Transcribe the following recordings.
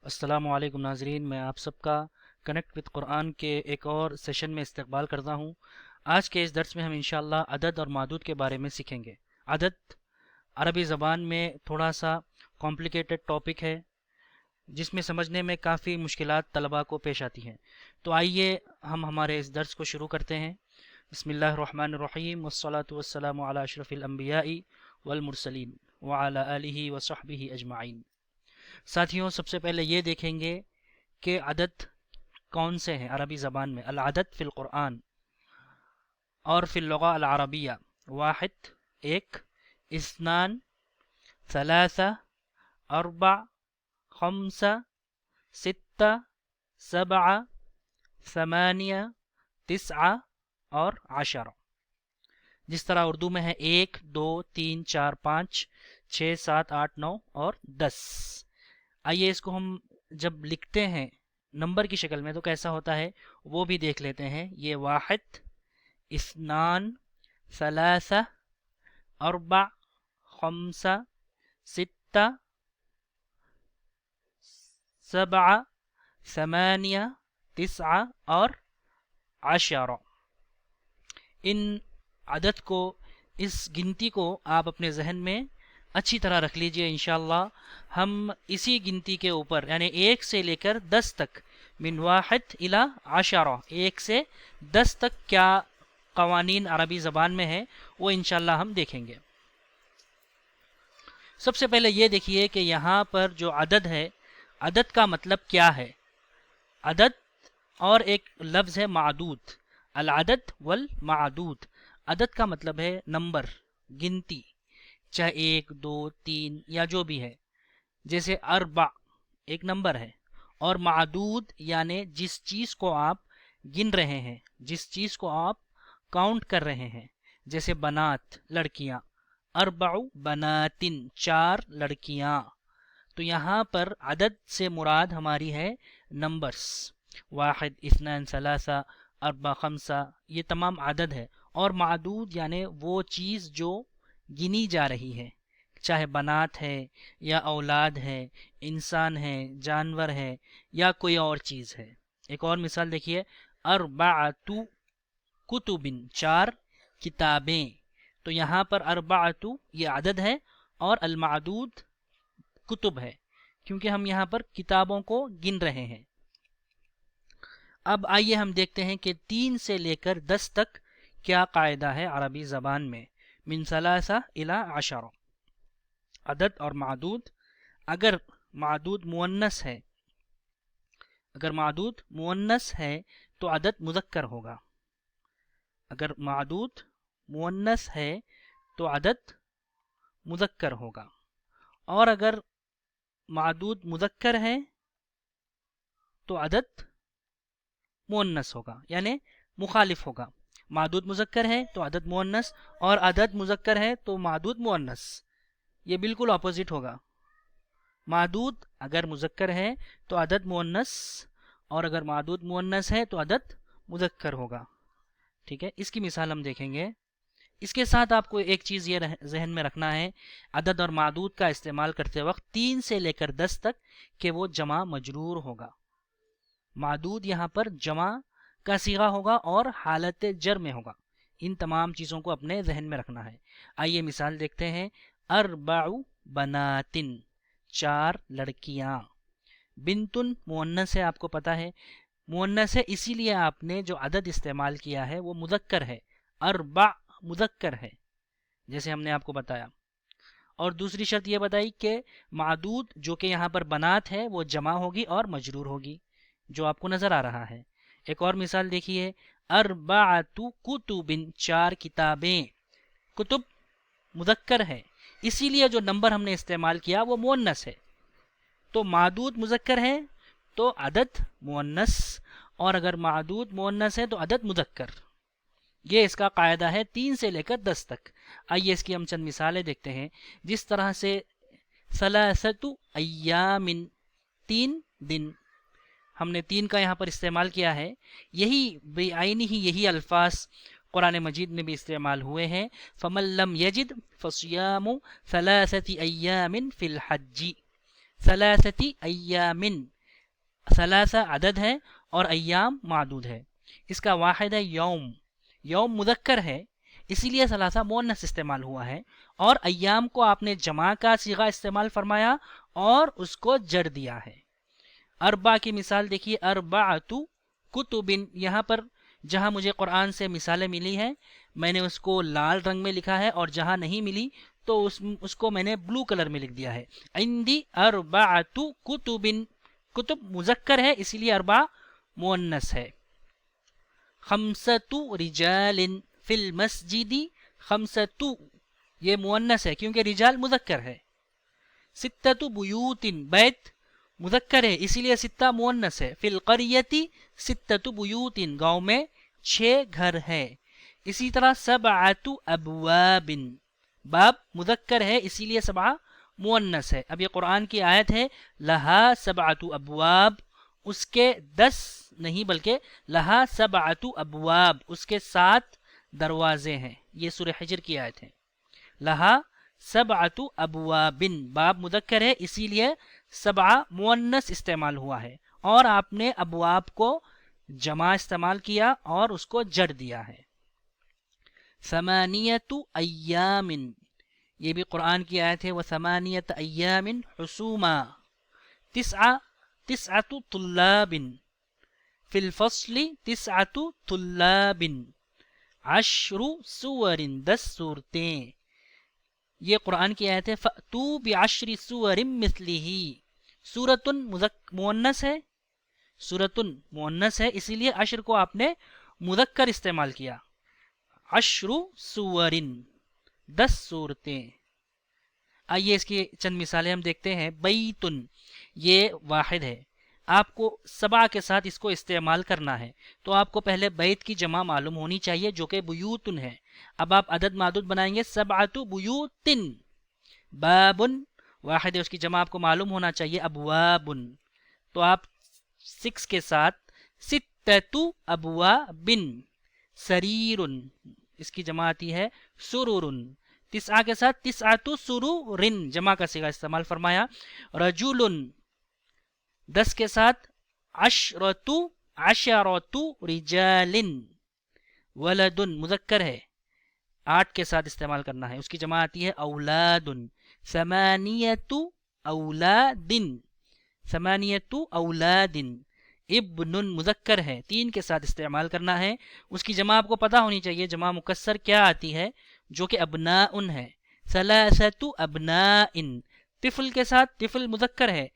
السلام علیکم ناظرین، میں آپ سب کا کنیکٹ وتھ قرآن کے ایک اور سیشن میں استقبال کرتا ہوں۔ آج کے اس درس میں ہم انشاءاللہ عدد اور معدود کے بارے میں سیکھیں گے۔ عدد عربی زبان میں تھوڑا سا کمپلیکیٹڈ ٹاپک ہے جس میں سمجھنے میں کافی مشکلات طلباء کو پیش آتی ہیں، تو آئیے ہم ہمارے اس درس کو شروع کرتے ہیں۔ بسم اللہ الرحمن الرحیم، والصلاة والسلام علی اشرف الانبیاء والمرسلین وعلی آلہ وصحبہ اجمعین۔ ساتھیوں، سب سے پہلے یہ دیکھیں گے کہ عدد کون سے ہیں عربی زبان میں۔ العدد فی القرآن اور فی اللغہ العربیہ: واحد ایک، اثنان ثلاثہ، اربع خمسہ، ستہ سبعہ، ثمانیہ تسعہ اور عشرہ۔ جس طرح اردو میں ہے 1 2 3 4 5 6 7 8 9 اور 10۔ آئیے اس کو ہم جب لکھتے ہیں نمبر کی شکل میں تو کیسا ہوتا ہے وہ بھی دیکھ لیتے ہیں۔ یہ واحد، اثنان، ثلاثہ، اربع، خمسہ، ستہ، سبعہ، ثمانیہ، تسعہ اور عشرہ۔ ان عدد کو، اس گنتی کو آپ اپنے ذہن میں اچھی طرح رکھ لیجئے۔ انشاءاللہ ہم اسی گنتی کے اوپر یعنی 1 سے لے کر 10 تک، من واحد الی عشرہ، 1 سے 10 تک کیا قوانین عربی زبان میں ہے وہ انشاءاللہ ہم دیکھیں گے۔ سب سے پہلے یہ دیکھیے کہ یہاں پر جو عدد ہے، عدد کا مطلب کیا ہے۔ عدد اور ایک لفظ ہے معدود، العدد والمعدود۔ عدد کا مطلب ہے نمبر، گنتی، چاہے 1 2 3 یا جو بھی ہے۔ جیسے اربع ایک نمبر ہے، اور معدود یعنی جس چیز کو آپ گن رہے ہیں، جس چیز کو آپ کاؤنٹ کر رہے ہیں۔ جیسے بنات لڑکیاں، اربع بنات 4 لڑکیاں۔ تو یہاں پر عدد سے مراد ہماری ہے نمبرز، واحد، اثنان، ثلاثہ، اربع، خمسہ، یہ تمام عدد ہے۔ اور معدود یعنی وہ چیز جو گنی جا رہی ہے، چاہے بنات ہے یا اولاد ہے، انسان ہے، جانور ہے یا کوئی اور چیز ہے۔ ایک اور مثال دیکھیے، اربعۃ کتب، 4 کتابیں۔ تو یہاں پر اربعۃ یہ عدد ہے اور المعدود کتب ہے، کیونکہ ہم یہاں پر کتابوں کو گن رہے ہیں۔ اب آئیے ہم دیکھتے ہیں کہ 3 سے لے کر 10 تک کیا قاعدہ ہے عربی زبان میں۔ من ثلاثہ الی عشرہ، عدد اور معدود۔ اگر معدود مؤنث ہے، اگر معدود مؤنث ہے تو عدد مذکر ہوگا۔ اگر معدود مؤنث ہے تو عدد مذکر ہوگا، اور اگر معدود مذکر ہے تو عدد مؤنث ہوگا، یعنی مخالف ہوگا۔ معدود مذکر ہے تو عدد مؤنث، اور عدد مذکر ہے تو معدود مؤنث، یہ بالکل اپوزٹ ہوگا۔ معدود اگر مذکر ہے تو عدد مؤنث، اور اگر معدود مؤنث ہے تو عدد مذکر ہوگا۔ ٹھیک ہے، اس کی مثال ہم دیکھیں گے۔ اس کے ساتھ آپ کو ایک چیز یہ ذہن میں رکھنا ہے، عدد اور معدود کا استعمال کرتے وقت 3 سے لے کر 10 تک کہ وہ جمع مجرور ہوگا۔ معدود یہاں پر جمع کا صیغہ ہوگا اور حالت جر میں ہوگا۔ ان تمام چیزوں کو اپنے ذہن میں رکھنا ہے۔ آئیے مثال دیکھتے ہیں، اربع بنات، 4 لڑکیاں۔ بنتن مؤنث ہے، آپ کو پتا ہے مؤنث ہے، اسی لیے آپ نے جو عدد استعمال کیا ہے وہ مذکر ہے، اربع مذکر ہے، جیسے ہم نے آپ کو بتایا۔ اور دوسری شرط یہ بتائی کہ معدود جو کہ یہاں پر بنات ہے وہ جمع ہوگی اور مجرور ہوگی، جو آپ کو نظر آ رہا ہے۔ ایک اور مثال دیکھیے، اربعۃ کتب، 4 کتابیں۔ کتب مذکر ہے، اسی لیے جو نمبر ہم نے استعمال کیا وہ مؤنث ہے۔ تو معدود مذکر ہے تو عدد مؤنث، اور اگر معدود مؤنث ہے تو عدد مذکر۔ یہ اس کا قاعدہ ہے 3 سے لے کر 10 تک۔ آئیے اس کی ہم چند مثالیں دیکھتے ہیں۔ جس طرح سے ثلاثۃ ایام، 3 دن، ہم نے 3 کا یہاں پر استعمال کیا ہے، یہی بعینہ ہی یہی الفاظ قرآن مجید میں بھی استعمال ہوئے ہیں۔ فمن لم یجد فصیام ثلاثۃ ایام فی الحج، ثلاثتی ایامن، ثلاثہ عدد ہے اور ایام معدود ہے. اس کا واحد ہے یوم، یوم مذکر ہے اسی لیے ثلاثہ مؤنث استعمال ہوا ہے، اور ایام کو آپ نے جمع کا صیغہ استعمال فرمایا اور اس کو جڑ دیا ہے. اربع کی مثال دیکھیے، اربعۃ کتب، یہاں پر جہاں مجھے قرآن سے مثالیں ملی ہیں میں نے اس کو لال رنگ میں لکھا ہے، اور جہاں نہیں ملی تو اس کو میں نے بلو کلر میں لکھ دیا ہے. عندی اربعۃ کتب، کتب مذکر ہے اسی لیے اربع مؤنث ہے. خمسۃ رجال فی المسجد، خمسۃ یہ مؤنث ہے کیونکہ رجال مذکر ہے. ستۃ بیوت، بیت مذکر ہے اسی لیے ستہ مؤنث ہے. فی القریۃ ستۃ بیوت، گاؤں میں 6 گھر ہے. اسی طرح سبعۃ ابواب، باب مذکر ہے اسی لیے سبعہ مؤنث ہے. اب یہ قرآن کی آیت ہے لہا سبعۃ ابواب، اس کے 10 نہیں بلکہ لہا سبعۃ ابواب، اس کے 7 دروازے ہیں. یہ سورہ حجر کی آیت ہے. لہا سبعۃ ابواب، باب مذکر ہے اسی لیے سبعہ مؤنث استعمال ہوا ہے، اور آپ نے ابواب کو جمع استعمال کیا اور اس کو جڑ دیا ہے. ثمانیۃ ایام، یہ بھی قرآن کی آیت ہے وثمانیۃ ایام حسوما. تسعۃ طلاب، فی الفصل تسعۃ طلاب. 10 سور، 10 صورتیں، یہ قرآن کی آیت ہے فَأْتُوا بِعَشْرِ سُوَرٍ مِثْلِهِ. سورۃ مؤنث ہے، سورۃ مؤنث ہے اسی لیے عشر کو آپ نے مذکر استعمال کیا. 10 سور، 10 صورتیں. آئیے اس کی چند مثالیں ہم دیکھتے ہیں. بیتن، یہ واحد ہے، آپ کو سبع کے ساتھ اس کو استعمال کرنا ہے تو آپ کو پہلے بیت کی جمع معلوم ہونی چاہیے جو کہ بیوتن ہے. اب آپ عدد معدود بنائیں گے سبعۃ بیوتن. بابن واحد ہے، اس کی جمع آپ کو معلوم ہونا چاہیے ابوابن، تو آپ 6 کے ساتھ ستۃ ابوابن. سریرن، اس کی جمع آتی ہے سرورن. 9 کے ساتھ تسعۃ سرورن، جمع کا صیغہ استعمال فرمایا. رجلن، 10 کے ساتھ عشرۃ رجالن. ولدن مذکر ہے 8 کے ساتھ استعمال کرنا ہے، اس کی جمع آتی ہے اولادن. ثمانیۃ اولادن، ثمانیۃ اولادن. ابن مذکر ہے 3 کے ساتھ استعمال کرنا ہے، اس کی جمع آپ کو پتہ ہونی چاہیے جمع مکسر کیا آتی ہے جو کہ ابناء ہے. ثلاثۃ ابناء. طفل کے ساتھ طفل مذکر ہے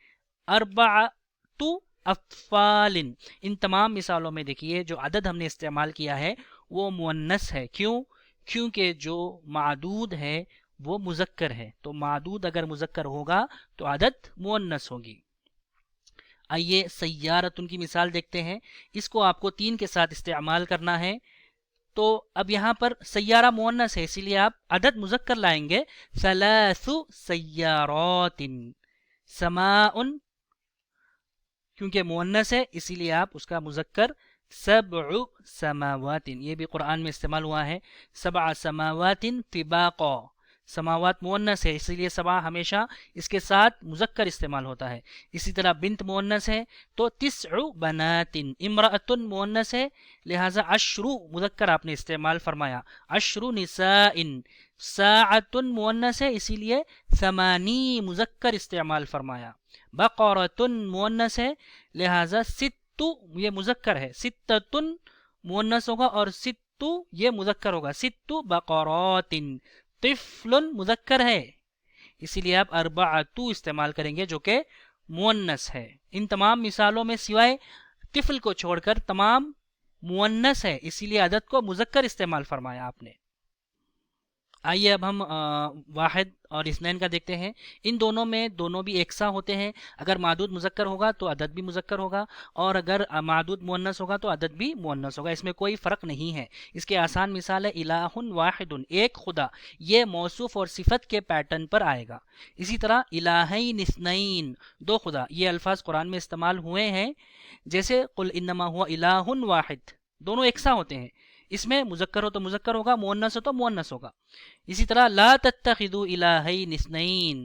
4 اطفال. ان تمام مثالوں میں دیکھیے جو عدد ہم نے استعمال کیا ہے وہ مؤنث ہے. کیونکہ جو معدود ہے وہ مذکر ہے، تو معدود اگر مذکر ہوگا تو عدد مؤنث ہوگی. آئیے سیارتن کی مثال دیکھتے ہیں، اس کو آپ کو 3 کے ساتھ استعمال کرنا ہے. تو اب یہاں پر سیارہ مؤنث ہے اسی لیے آپ عدد مذکر لائیں گے 3 سیارات. سماء کیونکہ مؤنث ہے اسی لیے آپ اس کا مذکر 7 سماوات، یہ بھی قرآن میں استعمال ہوا ہے. 7 سماوات طباقا، سماوات مؤنث ہے اسی لیے 7 ہمیشہ اس کے ساتھ مذکر استعمال ہوتا ہے. اسی طرح بنت مؤنث ہے تو 9 بنات. امرأۃ مؤنث ہے لہذا 10 مذکر آپ نے استعمال فرمایا. 10 نساء. ساعۃ مؤنث ہے اسی لیے 8 مذکر استعمال فرمایا. بقرۃ مؤنث ہے لہذا 6 یہ مذکر ہے. ستۃ مؤنث ہوگا اور 6 یہ مذکر ہوگا. 6 بقرات. طفل مذکر ہے اسی لیے آپ 4 استعمال کریں گے جو کہ مؤنث ہے. ان تمام مثالوں میں سوائے طفل کو چھوڑ کر تمام مؤنث ہے اسی لیے عدد کو مذکر استعمال فرمایا آپ نے. آئیے اب ہم واحد اور اثنین کا دیکھتے ہیں. ان دونوں میں دونوں بھی یکساں ہوتے ہیں، اگر معدود مذکر ہوگا تو عدد بھی مذکر ہوگا، اور اگر معدود مؤنث ہوگا تو عدد بھی مؤنث ہوگا، اس میں کوئی فرق نہیں ہے. اس کے آسان مثال ہے الہ واحد، ایک خدا، یہ موصوف اور صفت کے پیٹرن پر آئے گا. اسی طرح الہین اثنین، 2 خدا، یہ الفاظ قرآن میں استعمال ہوئے ہیں جیسے قل انما هو الہ واحد، دونوں یکساں ہوتے ہیں، اس میں مذکر ہو تو مذکر ہوگا، مؤنث ہو تو مؤنث ہوگا. اسی طرح لا تتخذوا الہین اثنین،